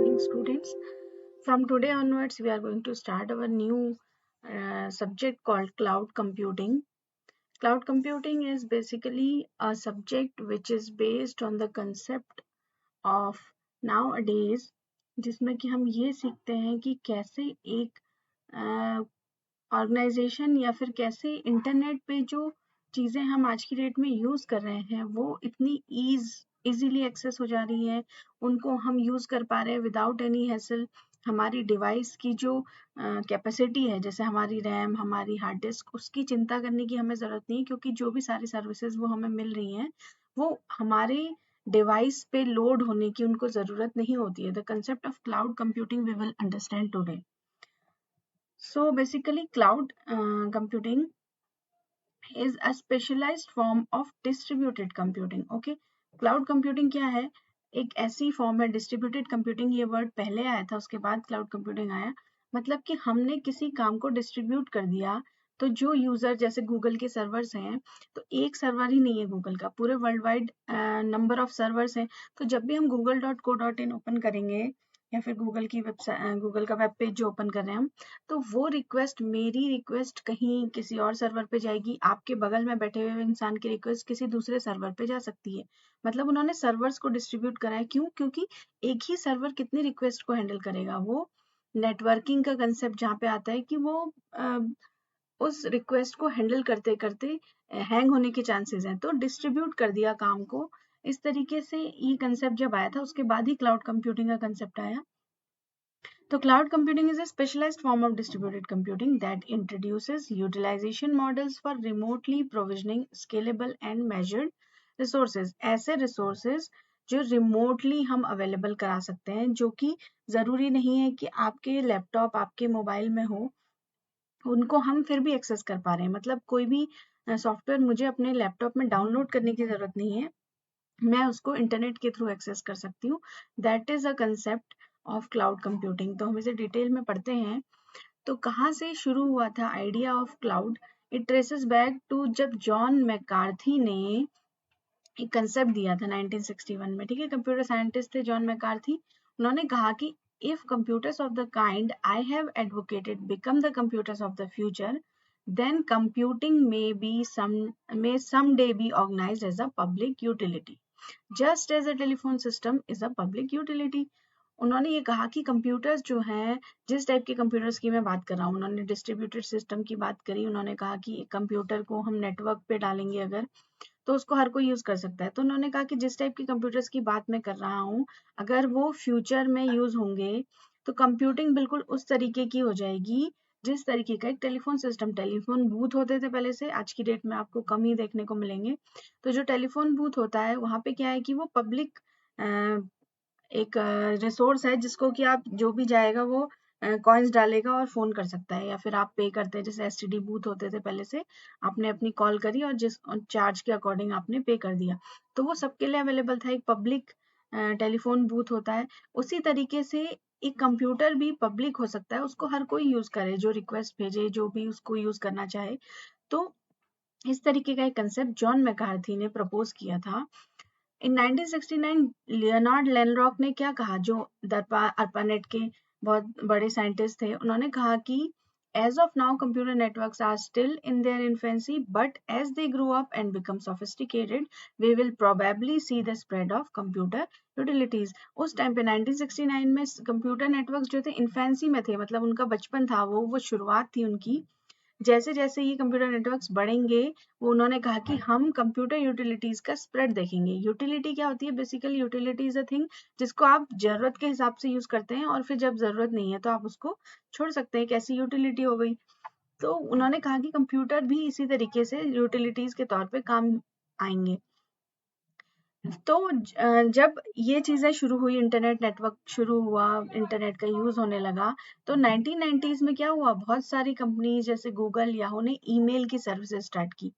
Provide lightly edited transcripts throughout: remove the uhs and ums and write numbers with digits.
morning, students. From today onwards, we are going to start our new subject called cloud computing. Cloud computing is basically a subject which is based on the concept of nowadays, जिसमें कि हम ये सीखते हैं कि कैसे एक organisation या फिर कैसे इंटरनेट पे जो चीज़ें हम आज की डेट में यूज़ कर रहे हैं वो इतनी इजीली एक्सेस हो जा रही है, उनको हम यूज़ कर पा रहे हैं विदाउट एनी हैसल। हमारी डिवाइस की जो कैपेसिटी है, जैसे हमारी रैम, हमारी हार्ड डिस्क, उसकी चिंता करने की हमें ज़रूरत नहीं है, क्योंकि जो भी सारी सर्विसेज वो हमें मिल रही हैं वो हमारे डिवाइस पे लोड होने की उनको ज़रूरत नहीं होती है। The concept of cloud computing we will understand today. So basically, cloud computing is a specialized form of distributed computing. Okay, cloud computing क्या है? एक ऐसी फॉर्म है डिस्ट्रीब्यूटेड कंप्यूटिंग। ये वर्ड पहले आया था, उसके बाद क्लाउड कंप्यूटिंग आया। मतलब कि हमने किसी काम को डिस्ट्रीब्यूट कर दिया, तो जो यूजर, जैसे गूगल के सर्वर्स हैं, तो एक सर्वर ही नहीं है गूगल का, पूरे world wide number of servers हैं। तो जब भी हम google.co.in ओपन करेंगे या फिर गूगल की वेबसाइट, गूगल का वेब पेज जो ओपन कर रहे हैं हम, तो वो रिक्वेस्ट, मेरी रिक्वेस्ट कहीं किसी और सर्वर पे जाएगी, आपके बगल में बैठे हुए इंसान की रिक्वेस्ट किसी दूसरे सर्वर पे जा सकती है। मतलब उन्होंने सर्वर्स को डिस्ट्रीब्यूट करा है। क्यों? क्योंकि एक ही सर्वर कितनी रिक्वेस्ट को हैंडल करेगा। वो नेटवर्किंग का कंसेप्ट जहाँ पे आता है कि वो उस रिक्वेस्ट को हैंडल करते करते हैंग होने के चांसेस हैं, तो डिस्ट्रीब्यूट कर दिया काम को। इस तरीके से ये कंसेप्ट जब आया था, उसके बाद ही क्लाउड कंप्यूटिंग का कंसेप्ट आया। So cloud computing is a specialized form of distributed computing that introduces utilization models for remotely provisioning scalable and measured resources. ऐसे resources जो remotely हम available करा सकते हैं, जो कि ज़रूरी नहीं है कि आपके लैपटॉप, आपके मोबाइल में हो, उनको हम फिर भी एक्सेस कर पा रहे हैं। मतलब कोई भी सॉफ्टवेयर मुझे अपने लैपटॉप में डाउनलोड करने की ज़रूरत नहीं है, मैं उसको इंटरनेट के थ्रू एक्सेस कर सकती हूँ। That is a concept of cloud computing. तो हम इसे डिटेल में पढ़ते हैं। तो कहाँ से शुरू हुआ था idea of cloud? It traces back to जब जॉन मैकार्थी ने एक कंसेप्ट दिया था 1961 में। ठीक है, कंप्यूटर साइंटिस्ट थे जॉन मैकार्थी। उन्होंने कहा कि if computers of the kind I have advocated become the computers of the future, then computing may someday be organized as a public utility, just as a telephone system is a public utility. उन्होंने ये कहा कि computers जो हैं, जिस type के computers की मैं बात कर रहा हूँ, उन्होंने डिस्ट्रीब्यूटेड सिस्टम की बात करी। उन्होंने कहा कि कंप्यूटर को हम नेटवर्क पे डालेंगे अगर, तो उसको हर कोई यूज कर सकता है। तो उन्होंने कहा कि जिस टाइप की कंप्यूटर्स की बात मैं कर रहा हूँ, अगर वो फ्यूचर में यूज होंगे, तो कंप्यूटिंग बिल्कुल उस तरीके की हो जाएगी जिस तरीके का एक टेलीफोन सिस्टम, टेलीफोन बूथ होते थे पहले से, आज की डेट में आपको कम ही देखने को मिलेंगे। तो जो टेलीफोन बूथ होता है, वहां पे क्या है कि वो पब्लिक एक रिसोर्स है, जिसको कि आप, जो भी जाएगा वो कॉइन्स डालेगा और फोन कर सकता है, या फिर आप पे करते हैं, जैसे एसटीडी बूथ होते थे पहले से, आपने अपनी कॉल करी और जिस चार्ज के अकॉर्डिंग आपने पे कर दिया, तो वो सबके लिए अवेलेबल था। एक पब्लिक टेलीफोन बूथ होता है। उसी तरीके से एक कंप्यूटर भी पब्लिक हो सकता है, उसको हर कोई यूज करे, जो रिक्वेस्ट भेजे, जो भी उसको यूज करना चाहे। तो इस तरीके का एक कंसेप्ट जॉन मैकार्थी ने प्रपोज किया था। इन 1969 लियोनार्ड लेनरॉक ने क्या कहा, जो ARPANET के बहुत बड़े साइंटिस्ट थे, उन्होंने कहा कि as of now computer networks are still in their infancy, but as they grow up and become sophisticated, we will probably see the spread of computer utilities. उस टाइम पे 1969 में कंप्यूटर नेटवर्क्स जो थे infancy में थे, मतलब उनका बचपन था, वो शुरुआत थी उनकी। जैसे जैसे ये कंप्यूटर नेटवर्क्स बढ़ेंगे, वो उन्होंने कहा कि हम कंप्यूटर यूटिलिटीज का स्प्रेड देखेंगे। यूटिलिटी क्या होती है? Basically utility is a thing जिसको आप जरूरत के हिसाब से यूज करते हैं, और फिर जब जरूरत नहीं है तो आप उसको छोड़ सकते हैं। कैसी यूटिलिटी हो गई? तो उन्होंने कहा कि कंप्यूटर भी इसी तरीके से यूटिलिटीज के तौर पे काम आएंगे। तो जब ये चीजें शुरू हुई, इंटरनेट नेटवर्क शुरू हुआ, इंटरनेट का यूज होने लगा, तो 1990s में क्या हुआ, बहुत सारी कंपनीज जैसे गूगल, याहू ने ईमेल की सर्विसेज स्टार्ट की।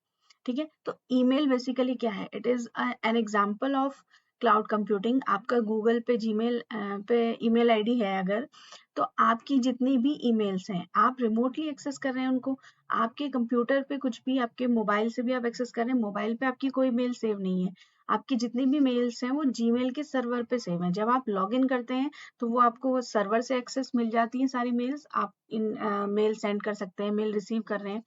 ठीक है, तो ईमेल बेसिकली क्या है? It is an example of cloud computing. आपका गूगल पे, जीमेल पे ईमेल आईडी है अगर, तो आपकी जितनी भी ईमेल्स हैं, आप रिमोटली एक्सेस कर रहे हैं उनको। आपके कंप्यूटर पे कुछ भी, आपके मोबाइल से भी आप एक्सेस कर रहे हैं, मोबाइल पे आपकी कोई मेल सेव नहीं है, आपकी जितनी भी मेल्स हैं वो जीमेल के सर्वर पे सेव हैं। जब आप लॉग इन करते हैं तो वो आपको सर्वर से एक्सेस मिल जाती है सारी मेल्स, आप इन मेल सेंड कर सकते हैं, मेल रिसीव कर रहे हैं।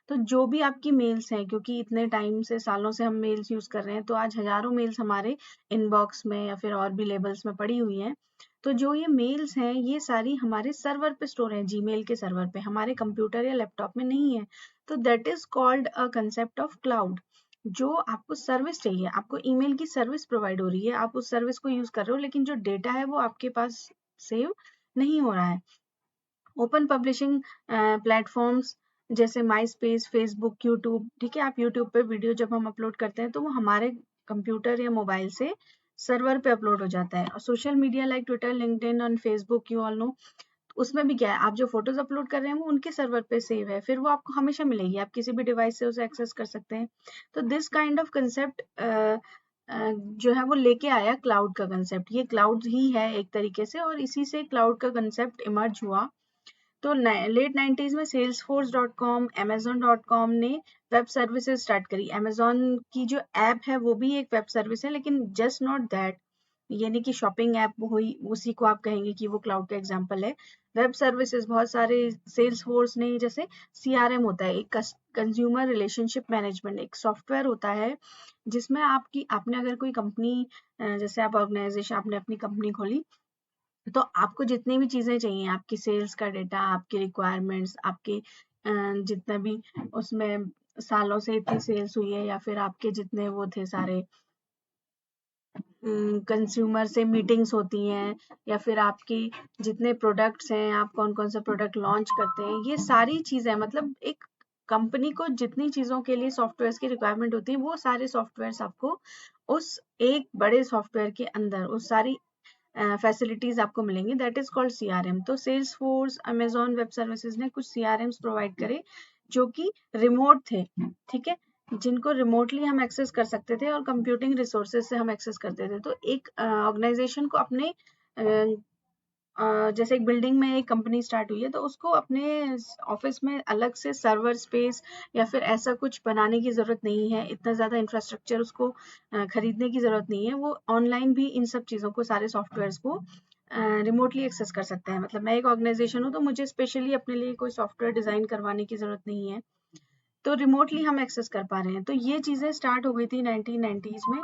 तो जो भी आपकी मेल्स हैं, क्योंकि इतने टाइम से सालों से हम मेल्स यूज कर रहे हैं, तो आज हजारों मेल्स हमारे इनबॉक्स में या फिर और भी लेबल्स में पड़ी हुई हैं। तो जो ये मेल्स हैं ये सारी हमारे सर्वर पे स्टोर हैं, जीमेल के सर्वर पे, हमारे कंप्यूटर या लैपटॉप में नहीं है। तो that is called a concept of cloud. जो आपको सर्विस चाहिए, आपको ईमेल की सर्विस प्रोवाइड हो रही है, आप उस सर्विस को यूज कर रहे हो, लेकिन जो डेटा है वो आपके पास सेव नहीं हो रहा है। ओपन पब्लिशिंग प्लेटफॉर्म्स जैसे माई स्पेस, फेसबुक, यूट्यूब, ठीक है, आप यूट्यूब पे वीडियो जब हम अपलोड करते हैं तो वो हमारे कंप्यूटर या मोबाइल से सर्वर पे अपलोड हो जाता है। और social media like Twitter, LinkedIn और फेसबुक, यू ऑल नो, उसमें भी क्या है, आप जो फोटोज अपलोड कर रहे हैं वो उनके सर्वर पे सेव है, फिर वो आपको हमेशा मिलेगी, आप किसी भी डिवाइस से उसे एक्सेस कर सकते हैं। तो दिस काइंड ऑफ कंसेप्ट जो है वो लेके आया क्लाउड का कंसेप्ट। ये क्लाउड ही है एक तरीके से, और इसी से क्लाउड का कंसेप्ट इमर्ज हुआ। तो लेट 90s में salesforce.com, amazon.com ने वेब सर्विसेज स्टार्ट करी। amazon की जो ऐप है वो भी एक वेब सर्विस है, लेकिन जस्ट नॉट दैट, यानी कि शॉपिंग ऐप हुई, उसी को आप कहेंगे कि वो क्लाउड का एग्जांपल है। वेब सर्विसेज बहुत सारे सेल्स फोर्स ने, जैसे CRM होता है, एक कंज्यूमर रिलेशनशिप मैनेजमेंट, एक सॉफ्टवेयर होता है जिसमें आपने अगर कोई कंपनी, जैसे आप ऑर्गेनाइजेशन, आपने अपनी कंपनी खोली, तो आपको जितनी भी चीजें चाहिए, आपकी सेल्स का डेटा, आपकी रिक्वायरमेंट्स, आपके जितना भी उसमें सालों से इतनी सेल्स हुई है, या फिर आपके जितने वो थे सारे कंज्यूमर से मीटिंग्स होती हैं, या फिर आपके जितने प्रोडक्ट्स हैं, आप कौन कौन सा प्रोडक्ट लॉन्च करते हैं, ये सारी चीजें, मतलब एक कंपनी को जितनी चीजों के लिए सॉफ्टवेयर की रिक्वायरमेंट होती है, वो सारे सॉफ्टवेयर आपको उस एक बड़े सॉफ्टवेयर के अंदर, उस सारी फैसिलिटीज आपको मिलेंगी, दैट इज कॉल्ड CRM। तो Salesforce, Amazon Web Services ने कुछ CRMs प्रोवाइड करे जो कि रिमोट थे, ठीक है, जिनको रिमोटली हम एक्सेस कर सकते थे और कंप्यूटिंग रिसोर्सेज से हम एक्सेस करते थे। तो एक ऑर्गेनाइजेशन को अपने जैसे एक बिल्डिंग में एक कंपनी स्टार्ट हुई है, तो उसको अपने ऑफिस में अलग से सर्वर स्पेस या फिर ऐसा कुछ बनाने की जरूरत नहीं है, इतना ज्यादा इंफ्रास्ट्रक्चर उसको खरीदने की जरूरत नहीं है। वो ऑनलाइन भी इन सब चीजों को, सारे सॉफ्टवेयर को रिमोटली एक्सेस कर सकते हैं। मतलब मैं एक ऑर्गेनाइजेशन हूँ तो मुझे स्पेशली अपने लिए कोई सॉफ्टवेयर डिजाइन करवाने की जरूरत नहीं है, तो रिमोटली हम एक्सेस कर पा रहे हैं। तो ये चीजें स्टार्ट हो गई थी 1990s में।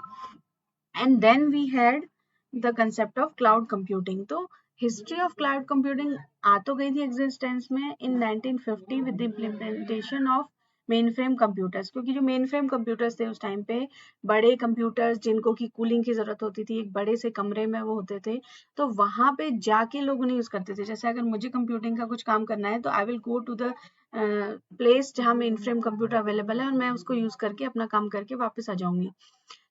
And then we had the concept of cloud computing. तो हिस्ट्री ऑफ क्लाउड कंप्यूटिंग आ तो गई थी एग्जिस्टेंस में in 1950 with the implementation of mainframe computers, क्योंकि जो मेन फ्रेम कंप्यूटर्स थे उस टाइम पे, बड़े कंप्यूटर्स जिनको की कूलिंग की जरूरत होती थी, एक बड़े से कमरे में वो होते थे, तो वहां पे जाके लोग उन्हें यूज करते थे। जैसे अगर मुझे कंप्यूटिंग का कुछ काम करना है तो I will go to the place जहाँ मेन फ्रेम कंप्यूटर अवेलेबल है, और मैं उसको यूज करके अपना काम करके वापस आ जाऊंगी।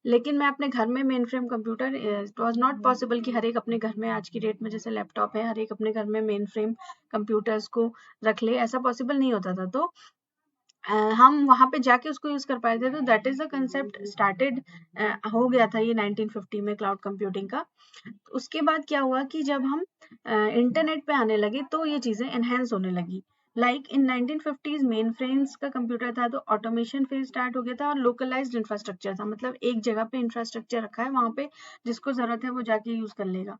लेकिन मैं अपने घर में main frame computer, it was not possible कि हर एक अपने घर में, आज की डेट में जैसे लैपटॉप है, हर एक अपने घर में मेन फ्रेम कंप्यूटर्स को रख ले, ऐसा पॉसिबल नहीं होता था। तो हम वहां पे जाके उसको यूज कर पाए थे। तो that is the concept started, हो गया था ये 1950 में क्लाउड कंप्यूटिंग का। उसके बाद क्या हुआ कि जब हम इंटरनेट पे आने लगे तो ये चीजें एनहेंस होने लगी। Like in 1950s main frames का कंप्यूटर था, तो ऑटोमेशन फेज स्टार्ट हो गया था, और लोकलाइज्ड इंफ्रास्ट्रक्चर था, मतलब एक जगह पे इंफ्रास्ट्रक्चर रखा है, वहां पे जिसको जरूरत है वो जाके यूज कर लेगा।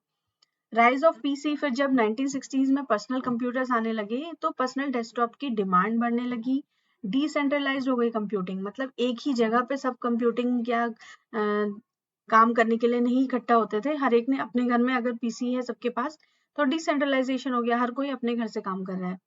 राइज ऑफ पीसी, फिर जब 1960s में पर्सनल कंप्यूटर्स आने लगे तो पर्सनल डेस्कटॉप की डिमांड बढ़ने लगी। डिसेंट्रलाइज्ड हो गई कंप्यूटिंग, मतलब एक ही जगह पे सब कंप्यूटिंग या काम करने के लिए नहीं इकट्ठा होते थे, हर एक ने अपने घर में अगर पीसी है सबके पास, तो डिसेंट्रलाइजेशन हो गया, हर कोई अपने घर से काम कर रहा है।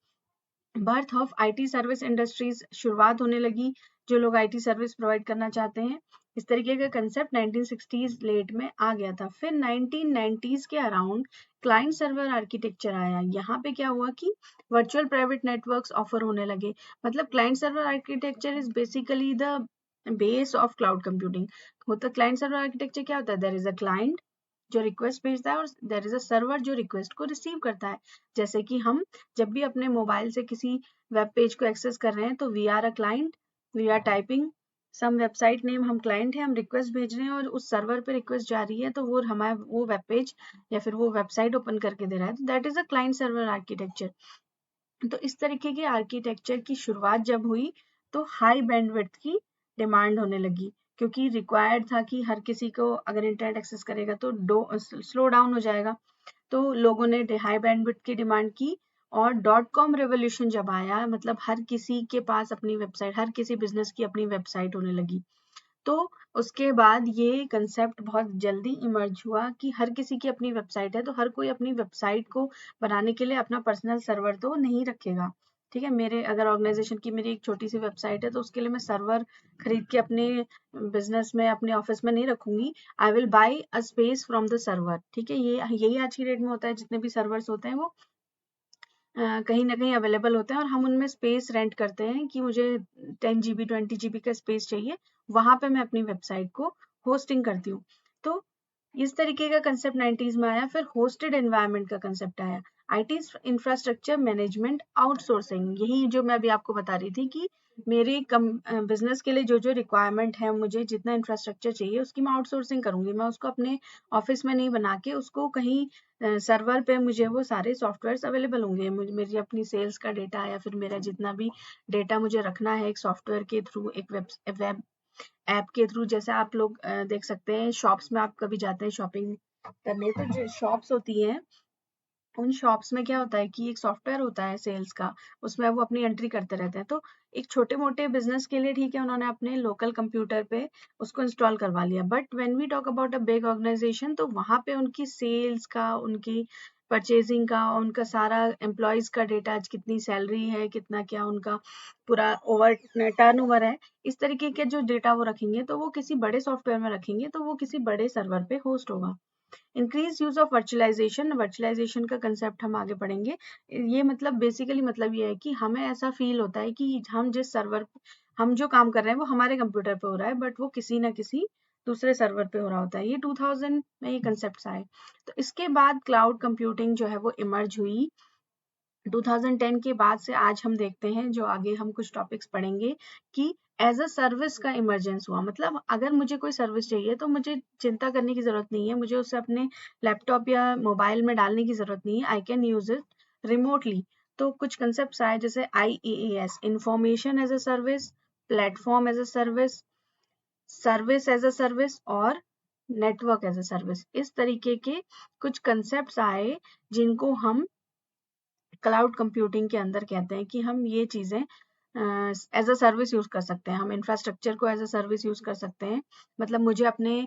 Birth of IT service industries, शुरुआत होने लगी, जो लोग आईटी सर्विस प्रोवाइड करना चाहते हैं। इस तरीके का कंसेप्ट 1960s लेट में आ गया था। फिर 1990s के अराउंड क्लाइंट सर्वर आर्किटेक्चर आया। यहाँ पे क्या हुआ कि वर्चुअल प्राइवेट नेटवर्क्स ऑफर होने लगे। मतलब client server architecture is basically the base of cloud computing. होता क्लाइंट सर्वर आर्किटेक्चर क्या होता है, देयर इज अ क्लाइंट जो रिक्वेस्ट भेजता है, और देयर इज अ सर्वर जो रिक्वेस्ट को रिसीव करता है। जैसे कि हम जब भी अपने मोबाइल से किसी वेब पेज को एक्सेस कर रहे हैं, तो we are a client, we are typing some website name, हम क्लाइंट हैं, हम रिक्वेस्ट भेज रहे हैं और उस सर्वर पे रिक्वेस्ट जा रही है, तो वो हमारा वो वेब पेज या फिर वो वेबसाइट ओपन करके दे रहा है। तो that is a client server architecture. तो इस तरीके के आर्किटेक्चर की शुरुआत जब हुई तो हाई बैंडविड्थ की डिमांड होने लगी, क्योंकि रिक्वायर्ड था कि हर किसी को अगर इंटरनेट एक्सेस करेगा तो स्लो डाउन हो जाएगा। तो लोगों ने हाई बैंडविड्थ की डिमांड की और .com रेवोल्यूशन जब आया, मतलब हर किसी के पास अपनी वेबसाइट, हर किसी बिजनेस की अपनी वेबसाइट होने लगी। तो उसके बाद ये कंसेप्ट बहुत जल्दी इमर्ज हुआ कि हर किसी की अपनी वेबसाइट है, तो हर कोई अपनी वेबसाइट को बनाने के लिए अपना पर्सनल सर्वर तो नहीं रखेगा। ठीक है, मेरे अगर ऑर्गेनाइजेशन की मेरी एक छोटी सी वेबसाइट है तो उसके लिए मैं सर्वर खरीद के अपने बिजनेस में, अपने ऑफिस में नहीं रखूंगी। I will by a space from the server. ठीक है, ये यही आज की डेट में होता है। जितने भी सर्वर्स होते हैं वो कहीं ना कहीं अवेलेबल होते हैं और हम उनमें स्पेस रेंट करते हैं कि मुझे 10 GB 20 GB का स्पेस चाहिए, वहां पे मैं अपनी वेबसाइट को होस्टिंग करती हूँ। तो इस तरीके का कंसेप्ट 90s में आया। फिर होस्टेड एनवायरनमेंट का कंसेप्ट आया, IT इंफ्रास्ट्रक्चर मैनेजमेंट आउटसोर्सिंग। यही जो मैं अभी आपको बता रही थी कि मेरे बिजनेस के लिए जो जो रिक्वायरमेंट है, मुझे जितना इंफ्रास्ट्रक्चर चाहिए उसकी मैं आउटसोर्सिंग करूंगी। मैं उसको अपने ऑफिस में नहीं बना के उसको कहीं सर्वर पे मुझे वो सारे सॉफ्टवेयर्स अवेलेबल होंगे। मेरी अपनी सेल्स का डेटा या फिर मेरा जितना भी डेटा मुझे रखना है एक सॉफ्टवेयर के थ्रू, एक वेब ऐप के थ्रू। जैसे आप लोग देख सकते हैं शॉप्स में, आप कभी जाते हैं शॉपिंग करने, तो जो शॉप्स होती हैं उन शॉप्स में क्या होता है कि एक सॉफ्टवेयर होता है सेल्स का, उसमें वो अपनी एंट्री करते रहते हैं। तो एक छोटे मोटे बिजनेस के लिए ठीक है, उन्होंने अपने लोकल कंप्यूटर पे उसको इंस्टॉल करवा लिया। But when we talk about a big organisation, तो वहां पे उनकी सेल्स का, उनकी परचेजिंग का, उनका सारा एम्प्लॉयज का डेटा, आज कितनी सैलरी है, कितना क्या उनका पूरा टर्नओवर है, इस तरीके के जो डेटा वो रखेंगे, तो वो किसी बड़े सॉफ्टवेयर में रखेंगे, तो वो किसी बड़े सर्वर पे होस्ट होगा। Increase use of virtualisation, virtualisation का कंसेप्ट हम आगे पढ़ेंगे। ये मतलब बेसिकली मतलब ये है कि हमें ऐसा फील होता है कि हम जिस सर्वर, हम जो काम कर रहे हैं वो हमारे कंप्यूटर पे हो रहा है, बट वो किसी ना किसी दूसरे सर्वर पे हो रहा होता है। ये 2000 में ये कंसेप्ट आए। तो इसके बाद क्लाउड कंप्यूटिंग जो है वो इमर्ज हुई 2010 के बाद से। आज हम देखते हैं, जो आगे हम कुछ टॉपिक्स पढ़ेंगे, कि एज अ सर्विस का इमरजेंस हुआ। मतलब अगर मुझे कोई सर्विस चाहिए तो मुझे चिंता करने की जरूरत नहीं है, मुझे उसे अपने लैपटॉप या मोबाइल में डालने की जरूरत नहीं है। I can use it remotely. तो कुछ कंसेप्ट आए जैसे IaaS, information as a service, platform as a service, service as a service और नेटवर्क एज अ सर्विस। इस तरीके के कुछ कंसेप्ट आए जिनको हम क्लाउड कंप्यूटिंग के अंदर कहते हैं कि हम ये चीजें एज अ सर्विस यूज कर सकते हैं। हम इंफ्रास्ट्रक्चर को एज अ सर्विस यूज कर सकते हैं। मतलब मुझे अपने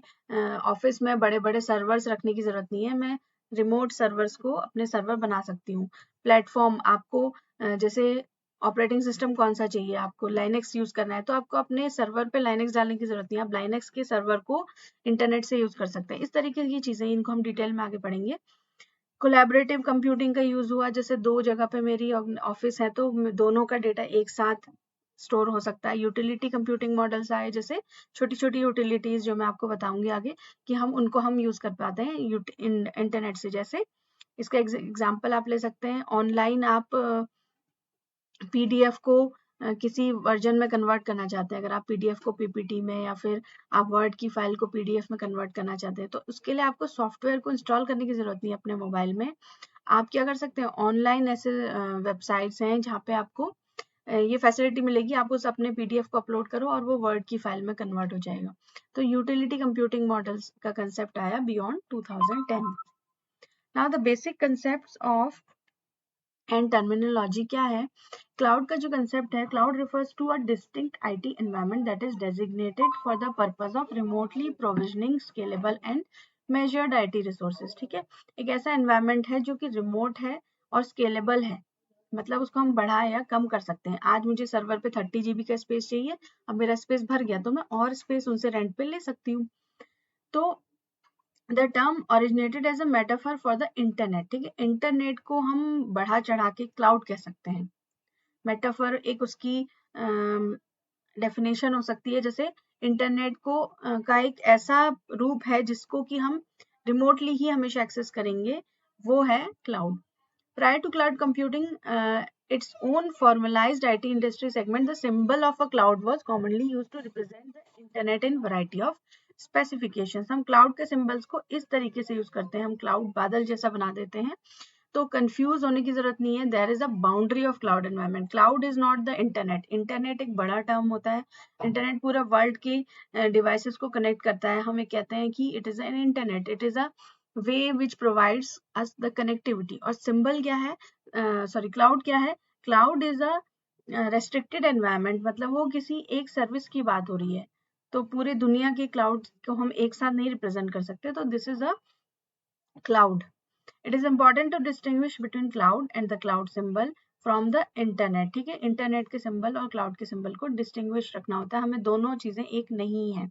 ऑफिस में बड़े बड़े सर्वर्स रखने की जरूरत नहीं है, मैं रिमोट सर्वर्स को अपने सर्वर बना सकती हूँ। प्लेटफॉर्म, आपको जैसे ऑपरेटिंग सिस्टम कौन सा चाहिए, आपको लाइनेक्स यूज करना है, तो आपको अपने सर्वर पे लाइनेक्स डालने की जरूरत नहीं है, आप लाइनेक्स के सर्वर को इंटरनेट से यूज कर सकते हैं। इस तरीके की चीजें, इनको हम डिटेल में आगे पढ़ेंगे। कोलैबोरेटिव कंप्यूटिंग का यूज हुआ, जैसे दो जगह पे मेरी ऑफिस है तो दोनों का डेटा एक साथ स्टोर हो सकता है। यूटिलिटी कंप्यूटिंग मॉडल्स आए, जैसे छोटी छोटी यूटिलिटीज जो मैं आपको बताऊंगी आगे कि हम उनको हम यूज कर पाते हैं इंटरनेट से। जैसे इसका एग्जांपल आप ले सकते हैं, ऑनलाइन आप PDF को किसी वर्जन में कन्वर्ट करना चाहते हैं। अगर आप PDF को PPT में या फिर आप वर्ड की फाइल को PDF में कन्वर्ट करना चाहते हैं, तो उसके लिए आपको सॉफ्टवेयर को इंस्टॉल करने की जरूरत नहीं है अपने मोबाइल में। आप क्या कर सकते हैं, ऑनलाइन ऐसे वेबसाइट्स हैं जहाँ पे आपको ये फैसिलिटी मिलेगी, आप उस अपने PDF को अपलोड करो और वो वर्ड की फाइल में कन्वर्ट हो जाएगा। तो यूटिलिटी कंप्यूटिंग मॉडल्स का कंसेप्ट आया beyond 2010। Now the basic concepts of and terminology क्या है। क्लाउड का जो कंसेप्ट है, cloud refers to a distinct IT environment that is designated for the purpose of remotely provisioning scalable and measured IT resources. ठीक है, एक ऐसा environment है जो कि रिमोट है और स्केलेबल है, मतलब उसको हम बढ़ा या कम कर सकते हैं। आज मुझे सर्वर पे 30 GB का स्पेस चाहिए, अब मेरा स्पेस भर गया तो मैं और स्पेस उनसे रेंट पे ले सकती हूँ। तो the term originated as a metaphor for the internet. ठीक है, इंटरनेट को हम बढ़ा चढ़ा के क्लाउड कह सकते हैं। मेटाफर एक उसकी डेफिनेशन हो सकती है, जैसे इंटरनेट को का एक ऐसा रूप है जिसको कि हम रिमोटली ही हमेशा एक्सेस करेंगे, वो है cloud. Prior to cloud computing, its own formalized IT industry segment, the symbol of a cloud was commonly used to represent the internet in variety of specifications. हम cloud के symbols को इस तरीके से use करते हैं, हम cloud बादल जैसा बना देते हैं, तो कंफ्यूज होने की जरूरत नहीं है, there is a boundary of cloud environment. Cloud is not the internet. Internet एक बड़ा टर्म होता है, इंटरनेट पूरा वर्ल्ड के डिवाइसेस को कनेक्ट करता है। हमें कहते हैं कि it is an internet, it is a way which provides us the connectivity. और सिंबल क्या है, सॉरी क्लाउड क्या है, cloud is a restricted environment, मतलब वो किसी एक सर्विस की बात हो रही है, तो पूरे दुनिया के क्लाउड को हम एक साथ नहीं रिप्रेजेंट कर सकते, तो this is a cloud. It is important to distinguish between cloud and the cloud symbol from the internet। ठीक है, इंटरनेट के सिंबल और क्लाउड के सिंबल को डिस्टिंग्विश रखना होता है, हमें दोनों चीजें एक नहीं है।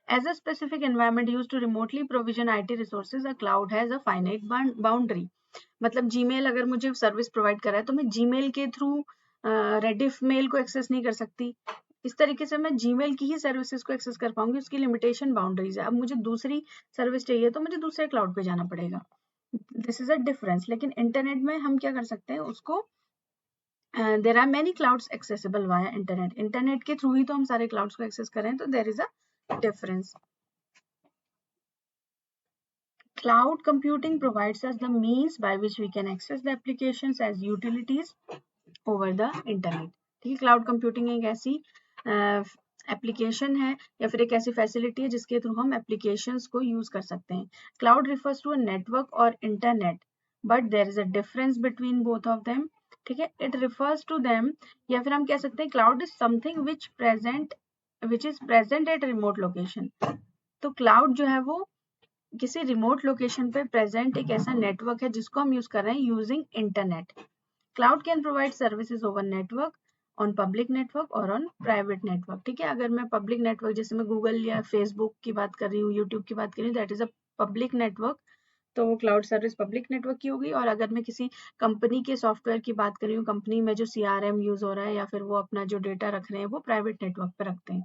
As a specific environment used to remotely provision IT resources, a cloud has a finite boundary। मतलब जीमेल अगर मुझे सर्विस प्रोवाइड कर रहा है तो मैं जीमेल के थ्रू रेडिफ मेल को एक्सेस नहीं कर सकती। इस तरीके से मैं जीमेल की ही सर्विसेज को एक्सेस कर पाऊंगी, उसकी लिमिटेशन बाउंड्रीज है। अब मुझे दूसरी सर्विस चाहिए तो मुझे दूसरे क्लाउड पे जाना पड़ेगा, दिस इज अ डिफरेंस। लेकिन इंटरनेट में हम क्या कर सकते हैं उसको, there are many clouds accessible via internet, internet के थ्रू ही तो हम सारे क्लाउड्स को एक्सेस करें, तो there is a difference. Cloud computing provides us the means by which we can access the applications as utilities over the internet। ठीक है, क्लाउड कंप्यूटिंग एक ऐसी एप्लीकेशन है या फिर एक ऐसी फैसिलिटी है जिसके थ्रू हम एप्लीकेशंस को यूज कर सकते हैं। Cloud refers to a network और internet, but there is a difference between both of them. ठीक है, इट रिफर्स टू देम, या फिर हम कह सकते हैं cloud is something which is present at remote location. तो क्लाउड जो है वो किसी रिमोट लोकेशन पे प्रेजेंट एक ऐसा नेटवर्क है जिसको हम यूज कर रहे हैं using internet. Cloud can provide services over network, on public network और ऑन प्राइवेट नेटवर्क। ठीक है, अगर मैं पब्लिक नेटवर्क जैसे मैं गूगल या फेसबुक की बात कर रही हूँ, यूट्यूब की बात कर रही हूँ, that is a public network, तो वो क्लाउड सर्विस पब्लिक नेटवर्क की होगी। और अगर मैं किसी कंपनी के सॉफ्टवेयर की बात कर रही हूँ, कंपनी में जो CRM यूज हो रहा है या फिर वो अपना जो डेटा रख रहे हैं वो प्राइवेट नेटवर्क पे रखते हैं।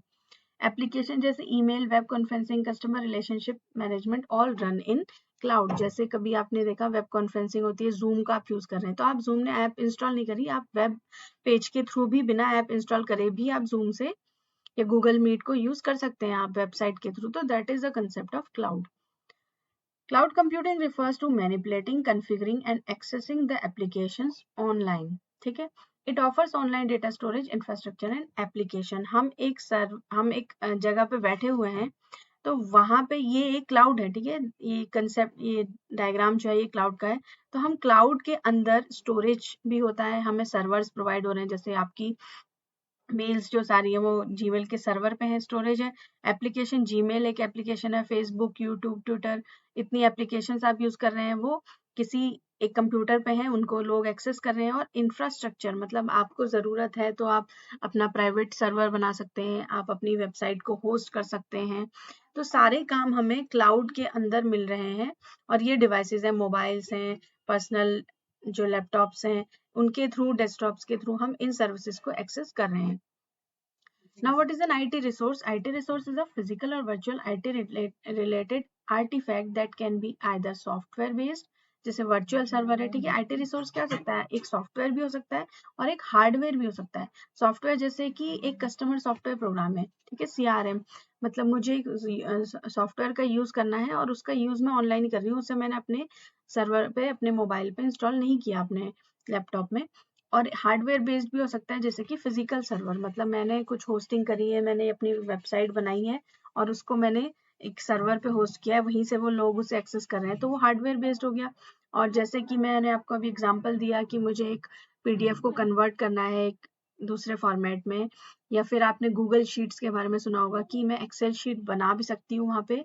एप्लीकेशन जैसे email, web conferencing, customer relationship management all run in cloud. जैसे कभी आपने देखा वेब कॉन्फ्रेंसिंग होती है, जूम का आप यूज कर रहे हैं, तो आप जूम ने ऐप इंस्टॉल नहीं करी, आप वेब पेज के थ्रू भी बिना ऐप इंस्टॉल करे भी आप जूम से या गूगल मीट को यूज कर सकते हैं आप वेबसाइट के थ्रू, तो that is the concept of cloud. Cloud computing refers to manipulating, configuring and accessing the applications online। ठीक है, it offers online data storage, infrastructure and application। हम एक जगह पे बैठे हुए हैं, तो वहां पे ये एक क्लाउड है। ठीक है, ये कंसेप्ट, ये डायग्राम जो है ये क्लाउड का है। तो हम क्लाउड के अंदर स्टोरेज भी होता है, हमें सर्वर्स प्रोवाइड हो रहे हैं, जैसे आपकी मेल्स जो सारी है वो जीमेल के सर्वर पे है, स्टोरेज है। एप्लीकेशन, जीमेल एक एप्लीकेशन है, फेसबुक, यूट्यूब, ट्विटर, इतनी एप्लीकेशंस आप यूज कर रहे हैं, वो किसी एक कंप्यूटर पे है, उनको लोग एक्सेस कर रहे हैं। और इंफ्रास्ट्रक्चर मतलब आपको जरूरत है तो आप अपना प्राइवेट सर्वर बना सकते हैं, आप अपनी वेबसाइट को होस्ट कर सकते हैं। तो सारे काम हमें क्लाउड के अंदर मिल रहे हैं। और ये डिवाइसेस हैं, मोबाइल्स हैं, पर्सनल जो लैपटॉप्स हैं, उनके थ्रू, डेस्कटॉप्स के थ्रू हम इन सर्विसेज को एक्सेस कर रहे हैं। Now, what is an IT resource? IT resource is a physical or virtual IT related artifact that can be either software based, जैसे वर्चुअल सर्वर है। ठीक है, IT रिसोर्स क्या हो सकता है, एक सॉफ्टवेयर भी हो सकता है और एक हार्डवेयर भी हो सकता है। सॉफ्टवेयर जैसे कि एक कस्टमर सॉफ्टवेयर प्रोग्राम है, ठीक है, CRM, मतलब मुझे एक सॉफ्टवेयर का यूज करना है और उसका यूज मैं ऑनलाइन ही कर रही हूँ, उसे मैंने अपने सर्वर पे, अपने मोबाइल पे इंस्टॉल नहीं किया, अपने लैपटॉप में। और हार्डवेयर बेस्ड भी हो सकता है, जैसे कि फिजिकल सर्वर, मतलब मैंने कुछ होस्टिंग करी है, मैंने अपनी वेबसाइट बनाई है और उसको मैंने एक सर्वर पे होस्ट किया है, वहीं से वो लोग उसे एक्सेस कर रहे हैं, तो वो हार्डवेयर बेस्ड हो गया। और जैसे कि मैंने आपको अभी एग्जांपल दिया कि मुझे एक PDF को कन्वर्ट करना है एक दूसरे फॉर्मेट में, या फिर आपने गूगल शीट्स के बारे में सुना होगा कि मैं एक्सेल शीट बना भी सकती हूँ वहाँ पे,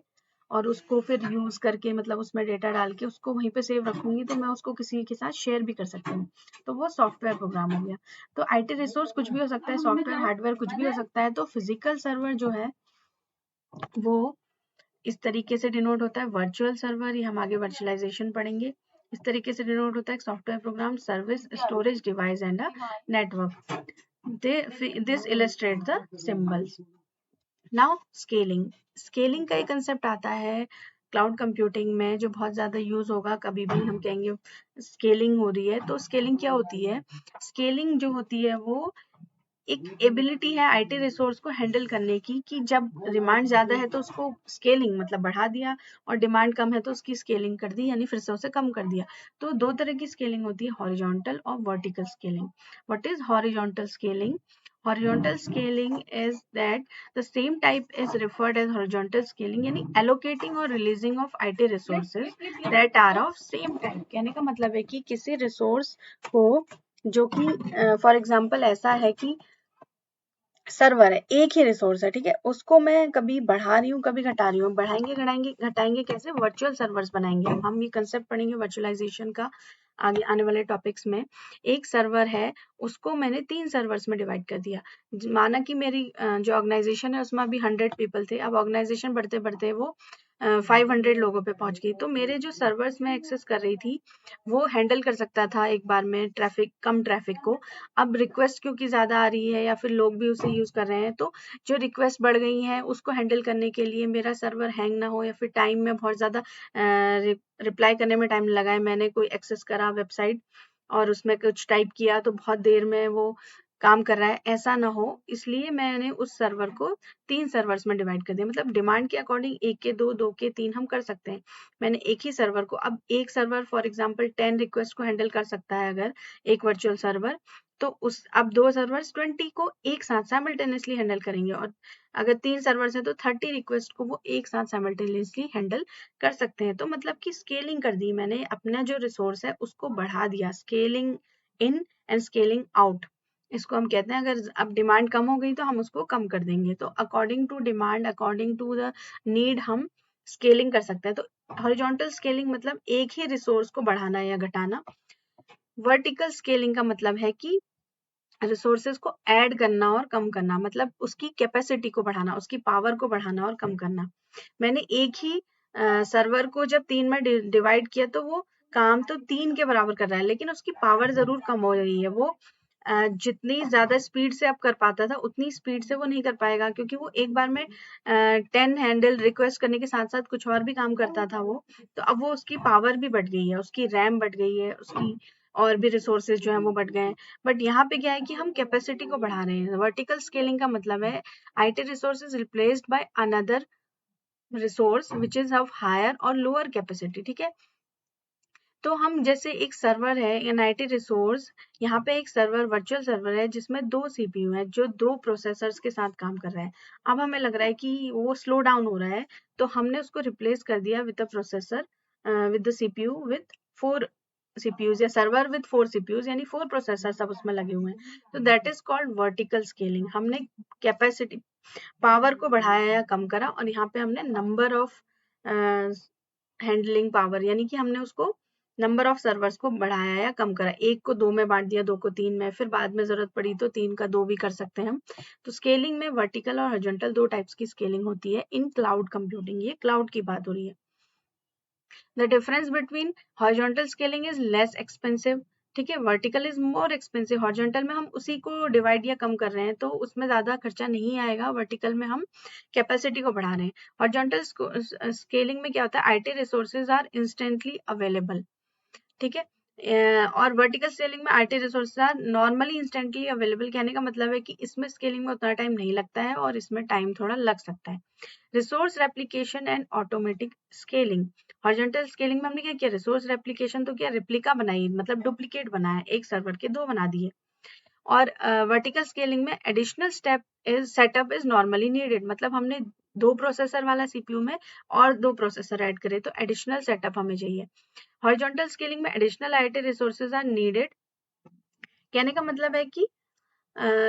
और उसको फिर यूज करके, मतलब उसमें डेटा डाल के उसको वहीं पे सेव रखूंगी, तो मैं उसको किसी के साथ शेयर भी कर सकती हूँ, तो वो सॉफ्टवेयर प्रोग्राम हो गया। तो IT रिसोर्स कुछ भी हो सकता है, सॉफ्टवेयर, हार्डवेयर कुछ भी हो सकता है। तो फिजिकल सर्वर जो है वो इस तरीके से डिनोट होता है, वर्चुअल सर्वर, ये हम आगे वर्चुअलाइजेशन पढ़ेंगे। इस तरीके से डिनोट होता है software program, service, storage device and a network. This illustrate the symbols. Now scaling, scaling का एक कंसेप्ट आता है क्लाउड कंप्यूटिंग में जो बहुत ज्यादा यूज होगा, कभी भी हम कहेंगे स्केलिंग हो रही है, तो स्केलिंग क्या होती है, स्केलिंग जो होती है वो एक एबिलिटी है आईटी रिसोर्स को हैंडल करने की कि जब डिमांड ज्यादा है तो उसको स्केलिंग मतलब बढ़ा दिया, और डिमांड कम है तो उसकी स्केलिंग कर दी, यानी फिर से उसे कम कर दिया। तो दो तरह की स्केलिंग होती है, हॉरिजॉन्टल और vertical scaling. What is horizontal scaling? Horizontal scaling is that the same type is referred as horizontal scaling, यानी allocating or releasing of IT resources that are of same type। कहने का मतलब है कि किसी रिसोर्स को जो कि फॉर एग्जाम्पल ऐसा है कि सर्वर है, एक ही रिसोर्स है, ठीक है, उसको मैं कभी बढ़ा रही हूँ कभी घटा रही हूँ, बढ़ाएंगे घटाएंगे घटाएंगे कैसे? वर्चुअल सर्वर्स बनाएंगे। हम ये कंसेप्ट पढ़ेंगे वर्चुअलाइजेशन का आगे आने वाले टॉपिक्स में। एक सर्वर है, उसको मैंने 3 सर्वर्स में डिवाइड कर दिया। माना कि मेरी जो ऑर्गेनाइजेशन है उसमें अभी 100 पीपल थे, अब ऑर्गेनाइजेशन बढ़ते बढ़ते वो 500 लोगों पे पहुंच गई। तो मेरे जो सर्वर्स में एक्सेस कर रही थी वो हैंडल कर सकता था एक बार में कम ट्रैफिक को। अब रिक्वेस्ट क्योंकि ज्यादा आ रही है या फिर लोग भी उसे यूज कर रहे हैं, तो जो रिक्वेस्ट बढ़ गई हैं उसको हैंडल करने के लिए मेरा सर्वर हैंग ना हो या फिर टाइम में बहुत ज्यादा रिप्लाई करने में टाइम लगा है, मैंने कोई एक्सेस करा वेबसाइट और उसमें कुछ टाइप किया तो बहुत देर में वो काम कर रहा है, ऐसा ना हो, इसलिए मैंने उस सर्वर को 3 सर्वर्स में डिवाइड कर दिया। मतलब डिमांड के अकॉर्डिंग 1 के 2, 2 के 3 हम कर सकते हैं। मैंने एक ही सर्वर को, अब एक सर्वर फॉर एग्जांपल 10 रिक्वेस्ट को हैंडल कर सकता है अगर एक वर्चुअल सर्वर, तो उस अब 2 सर्वर्स 20 को एक साथ साइमल्टेनियसली हैंडल करेंगे, और अगर 3 सर्वर्स हैं तो 30 रिक्वेस्ट को वो एक साथ साइमल्टेनियसली हैंडल कर सकते हैं। तो मतलब कि स्केलिंग कर दी मैंने, अपना जो रिसोर्स है उसको बढ़ा दिया, scaling in and scaling out इसको हम कहते हैं। अगर अब डिमांड कम हो गई तो हम उसको कम कर देंगे। तो according to demand, according to the need हम स्केलिंग कर सकते हैं। तो हॉरिजॉन्टल स्केलिंग मतलब एक ही रिसोर्स को बढ़ाना या घटाना। वर्टिकल स्केलिंग का मतलब है कि रिसोर्सेज को ऐड करना और कम करना, मतलब उसकी कैपेसिटी को बढ़ाना, उसकी पावर को बढ़ाना और कम करना। मैंने एक ही सर्वर को जब 3 में डिवाइड किया तो वो काम तो 3 के बराबर कर रहा है, लेकिन उसकी पावर जरूर कम हो रही है। वो जितनी ज्यादा स्पीड से अब कर पाता था उतनी स्पीड से वो नहीं कर पाएगा, क्योंकि वो एक बार में 10 हैंडल रिक्वेस्ट करने के साथ साथ कुछ और भी काम करता था वो। तो अब वो उसकी पावर भी बढ़ गई है, उसकी रैम बढ़ गई है, उसकी और भी रिसोर्सेज जो है वो बढ़ गए हैं। बट यहाँ पे क्या है कि हम कैपेसिटी को बढ़ा रहे हैं। वर्टिकल स्केलिंग का मतलब है IT resources replaced by another resource which is of higher और लोअर कैपेसिटी, ठीक है। तो हम जैसे एक सर्वर है एनआईटी रिसोर्स, यहाँ पे एक सर्वर वर्चुअल सर्वर है जिसमें 2 सीपीयू है जो 2 प्रोसेसर्स के साथ काम कर रहा है। अब हमें लग रहा है कि वो स्लो डाउन हो रहा है, तो हमने उसको रिप्लेस कर दिया with the processor with the CPU with 4 CPUs, या सर्वर विद 4 सीपीयूज, यानी 4 प्रोसेसर सब उसमें लगे हुए हैं। तो that is called vertical scaling. हमने कैपेसिटी, पावर को बढ़ाया या कम करा, और यहाँ पे हमने नंबर ऑफ हैंडलिंग पावर, यानी कि हमने उसको नंबर ऑफ सर्वर्स को बढ़ाया या कम करा। 1 को 2 में बांट दिया, 2 को 3 में, फिर बाद में जरूरत पड़ी तो 3 का 2 भी कर सकते हैं हम। तो स्केलिंग में वर्टिकल और हॉरिजॉन्टल 2 टाइप्स की स्केलिंग होती है इन क्लाउड कंप्यूटिंग। ये क्लाउड की बात हो रही है। The difference between horizontal scaling is less expensive, ठीक है, vertical is more expensive. Horizontal में हम उसी को डिवाइड या कम कर रहे हैं तो उसमें ज्यादा खर्चा नहीं आएगा, वर्टिकल में हम कैपेसिटी को बढ़ा रहे हैं। हॉरिजॉन्टल स्केलिंग में क्या होता है, IT resources are instantly available, ठीक है, और वर्टिकल स्केलिंग में IT resources are normally instantly available. कहने का मतलब है कि इसमें स्केलिंग में उतना टाइम नहीं लगता है और इसमें टाइम थोड़ा लग सकता है। Resource replication and automatic scaling. Horizontal scaling में हमने क्या किया, रिसोर्स रेप्लिकेशन तो क्या, रिप्लिका बनाई, मतलब डुप्लीकेट बनाया, एक सर्वर के 2 बना दिए। और वर्टिकल स्केलिंग में additional setup is normally needed, मतलब हमने 2 प्रोसेसर वाला सीपीयू में और 2 प्रोसेसर ऐड करे तो एडिशनल सेटअप हमें चाहिए। हॉरिजॉन्टल स्केलिंग में additional IT resources are needed. कहने का मतलब है कि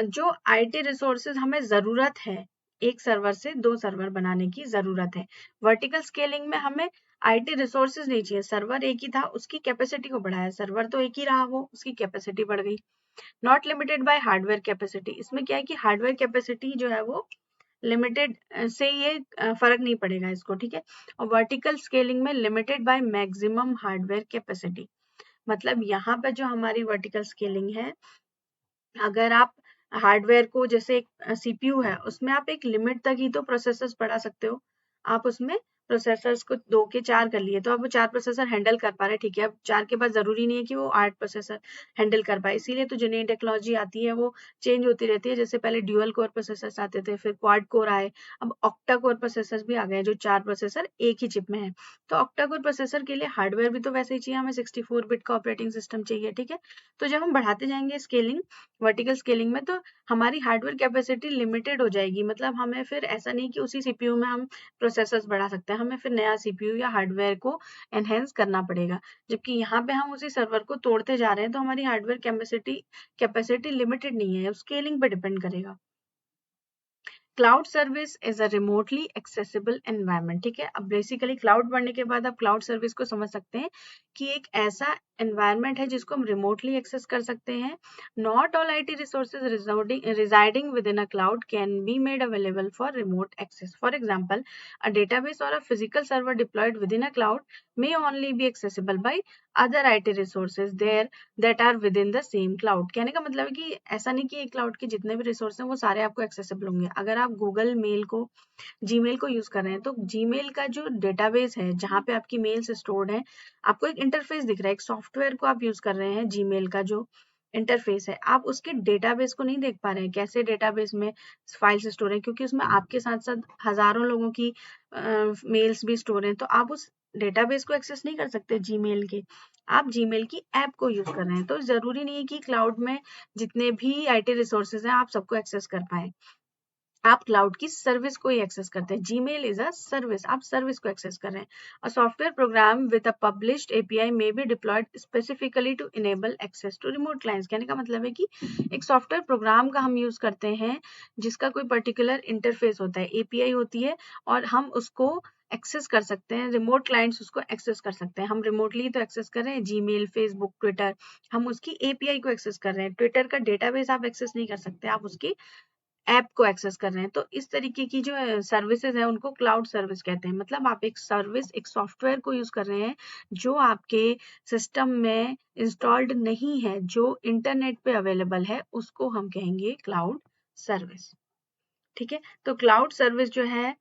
जो आईटी रिसोर्सेज हमें जरूरत है, एक सर्वर से 2 सर्वर बनाने की जरूरत है। वर्टिकल स्केलिंग में हमें आईटी रिसोर्सेज नहीं चाहिए, सर्वर एक ही था उसकी कैपेसिटी को बढ़ाया, सर्वर तो एक ही रहा वो उसकी कैपेसिटी बढ़ गई। Not limited by hardware capacity, इसमें क्या है कि हार्डवेयर कैपेसिटी जो है वो लिमिटेड से ये फर्क नहीं पड़ेगा इसको, ठीक है। और वर्टिकल स्केलिंग में limited by maximum hardware capacity, मतलब यहाँ पे जो हमारी वर्टिकल स्केलिंग है, अगर आप हार्डवेयर को, जैसे एक सीपीयू है उसमें आप एक लिमिट तक ही तो प्रोसेसर्स बढ़ा सकते हो, आप उसमें प्रोसेसर्स को 2 के 4 कर लिए, तो अब वो 4 प्रोसेसर हैंडल कर पा रहे हैं, ठीक है। अब 4 के बाद ज़रूरी नहीं है कि वो 8 प्रोसेसर हैंडल कर पाए, इसीलिए तो जो नई टेक्नोलॉजी आती है वो चेंज होती रहती है। जैसे पहले ड्यूअल कोर प्रोसेसर्स आते थे, फिर क्वाड कोर आए, अब ऑक्टा कोर प्रोसेसर्स भी आ गए हैं, जो 4 प्रोसेसर एक ही चिप में है। तो ऑक्टा कोर प्रोसेसर के लिए हार्डवेयर भी तो वैसे ही चाहिए, हमें 64 बिट का ऑपरेटिंग सिस्टम चाहिए, ठीक है। तो जब हम बढ़ाते जाएंगे स्केलिंग, वर्टिकल स्केलिंग में, तो हमारी हार्डवेयर कैपेसिटी लिमिटेड हो जाएगी। मतलब हमें फिर ऐसा नहीं कि उसी सीपीयू में हम प्रोसेसर्स बढ़ा सकते हैं, हमें फिर नया सीपीयू या हार्डवेयर को एनहेंस करना पड़ेगा। जबकि यहाँ पे हम उसी सर्वर को तोड़ते जा रहे हैं, तो हमारी हार्डवेयर कैपेसिटी लिमिटेड नहीं है, स्केलिंग पे डिपेंड करेगा। Cloud service is a remotely accessible environment, ठीक है। अब बेसिकली क्लाउड बढ़ने के बाद आप क्लाउड सर्विस को समझ सकते हैं कि एक ऐसा एनवायरनमेंट है जिसको हम रिमोटली एक्सेस कर सकते हैं। Not all IT resources residing within a cloud can be made available for remote access. For example, a database और a physical server deployed within a cloud may only be accessible by other IT resources there that are within the same cloud। कहने का मतलब है कि ऐसा नहीं कि एक क्लाउड के जितने भी रिसोर्स हैं वो सारे आपको एक्सेसिबल होंगे। अगर आप गूगल मेल को, जीमेल को यूज कर रहे हैं, तो जीमेल का जो डेटाबेस है जहाँ पे आपकी मेल्स स्टोर्ड है, आपको एक इंटरफेस दिख रहा है, एक सॉफ्टवेयर को आप यूज कर रहे हैं, जीमेल का जो इंटरफेस है, आप उसके डेटाबेस को नहीं देख पा रहे हैं, कैसे डेटाबेस में फाइल्स स्टोर है, क्योंकि उसमें आपके साथ साथ हजारों लोगों की मेल्स भी स्टोर हैं। तो आप उस डेटाबेस को एक्सेस नहीं कर सकते जीमेल के, आप जीमेल की ऐप को यूज कर रहे हैं। तो जरूरी नहीं है कि क्लाउड में जितने भी आईटी रिसोर्सेज हैं आप सबको एक्सेस कर पाए, आप क्लाउड की सर्विस को ही एक्सेस करते हैं। जीमेल इज अ सर्विस, आप सर्विस को एक्सेस कर रहे हैं। A software program with a published API may be deployed specifically to enable access to remote clients. कहने का मतलब है कि एक सॉफ्टवेयर प्रोग्राम का हम यूज करते हैं जिसका कोई पर्टिकुलर इंटरफेस होता है, एपीआई होती है, और हम उसको एक्सेस कर सकते हैं, रिमोट क्लाइंट्स उसको एक्सेस कर सकते हैं। हम रिमोटली तो एक्सेस कर रहे हैं जीमेल, फेसबुक, ट्विटर, हम उसकी एपीआई को एक्सेस कर रहे हैं। ट्विटर का डेटाबेस आप एक्सेस नहीं कर सकते, आप उसकी ऐप को एक्सेस कर रहे हैं। तो इस तरीके की जो सर्विसेज है उनको क्लाउड सर्विस कहते हैं। मतलब आप एक सर्विस, एक सॉफ्टवेयर को यूज कर रहे हैं जो आपके सिस्टम में इंस्टॉल्ड नहीं है, जो इंटरनेट पे अवेलेबल है, उसको हम कहेंगे क्लाउड सर्विस, ठीक है। तो क्लाउड सर्विस जो है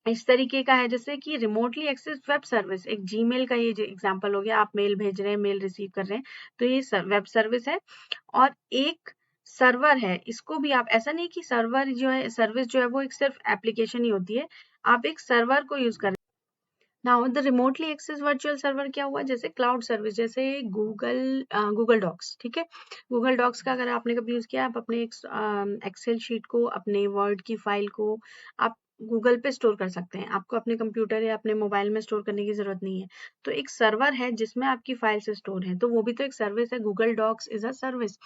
इस तरीके का है जैसे कि रिमोटली एक्सेस वेब सर्विस, एक जीमेल का ये एग्जांपल हो गया, आप मेल भेज रहे हैं, मेल रिसीव कर रहे हैं, तो ये वेब सर्विस है। और एक सर्वर है, इसको भी आप, ऐसा नहीं कि सर्वर जो है, सर्विस जो है वो एक सिर्फ एप्लीकेशन ही होती है, आप एक सर्वर को यूज कर रहे हैं। Now the remotely access virtual server क्या हुआ, जैसे क्लाउड सर्विस, जैसे गूगल डॉक्स, ठीक है। गूगल डॉक्स का अगर आपने कभी यूज किया, आप अपने एक्सेल शीट को, अपने वर्ड की फाइल को आप गूगल पे स्टोर कर सकते हैं, आपको अपने कंप्यूटर या अपने मोबाइल में स्टोर करने की जरूरत नहीं है। तो एक सर्वर है जिसमें आपकी फाइल्स स्टोर है, तो वो भी तो एक सर्विस है। Google Docs is a service,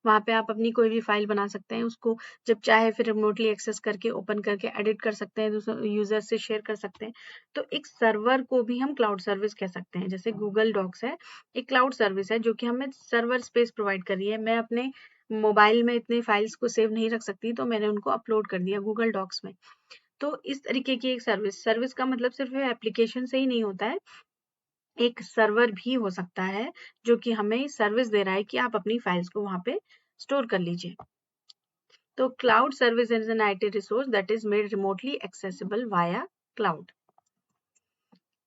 वहां पे आप अपनी कोई भी फाइल बना सकते हैं, उसको जब चाहे फिर रिमोटली एक्सेस करके, ओपन करके एडिट कर सकते हैं, दूसरे यूजर से शेयर कर सकते हैं। तो एक सर्वर को भी हम क्लाउड सर्विस कह सकते हैं। जैसे गूगल डॉक्स है, एक क्लाउड सर्विस है जो कि हमें सर्वर स्पेस प्रोवाइड कर रही है। मैं अपने मोबाइल में इतने फाइल्स को सेव नहीं रख सकती, तो मैंने उनको अपलोड कर दिया गूगल डॉक्स में। तो इस तरीके की एक सर्विस का मतलब सिर्फ एप्लीकेशन से ही नहीं होता है, एक सर्वर भी हो सकता है जो कि हमें सर्विस दे रहा है कि आप अपनी फाइल्स को वहां पे स्टोर कर लीजिए। तो cloud service is an IT resource that is made remotely accessible via cloud.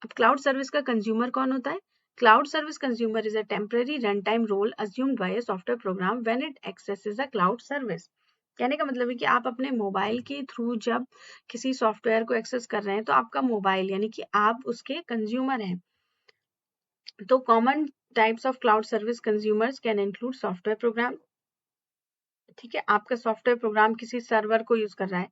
अब क्लाउड सर्विस का कंज्यूमर कौन होता है? Cloud service consumer is a temporary runtime role assumed by a software program when it accesses a cloud service. कहने का मतलब है कि आप अपने मोबाइल के थ्रू जब किसी सॉफ्टवेयर को एक्सेस कर रहे हैं, तो आपका मोबाइल यानी कि आप उसके कंज्यूमर हैं। तो common types of cloud service consumers can include software program, ठीक है। आपका सॉफ्टवेयर प्रोग्राम किसी सर्वर को यूज कर रहा है,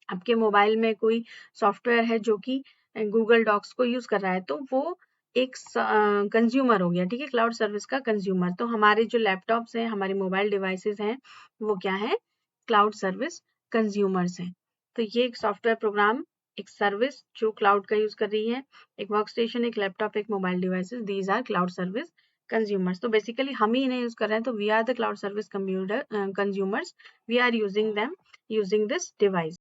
आपके मोबाइल में कोई सॉफ्टवेयर है जो कि गूगल डॉक्स को यूज कर रहा है, तो वो एक कंज्यूमर हो गया, ठीक है, क्लाउड सर्विस का कंज्यूमर। तो हमारे जो लैपटॉप्स हैं, हमारे मोबाइल डिवाइसेस हैं, वो क्या है? क्लाउड सर्विस कंज्यूमर्स हैं। तो ये एक सॉफ्टवेयर प्रोग्राम, एक सर्विस जो क्लाउड का यूज कर रही है, एक वर्क स्टेशन, एक लैपटॉप, एक mobile devices, these are cloud service consumers. तो बेसिकली हम ही इन्हें यूज कर रहे हैं, तो we are the cloud service consumers, we are using them using this device.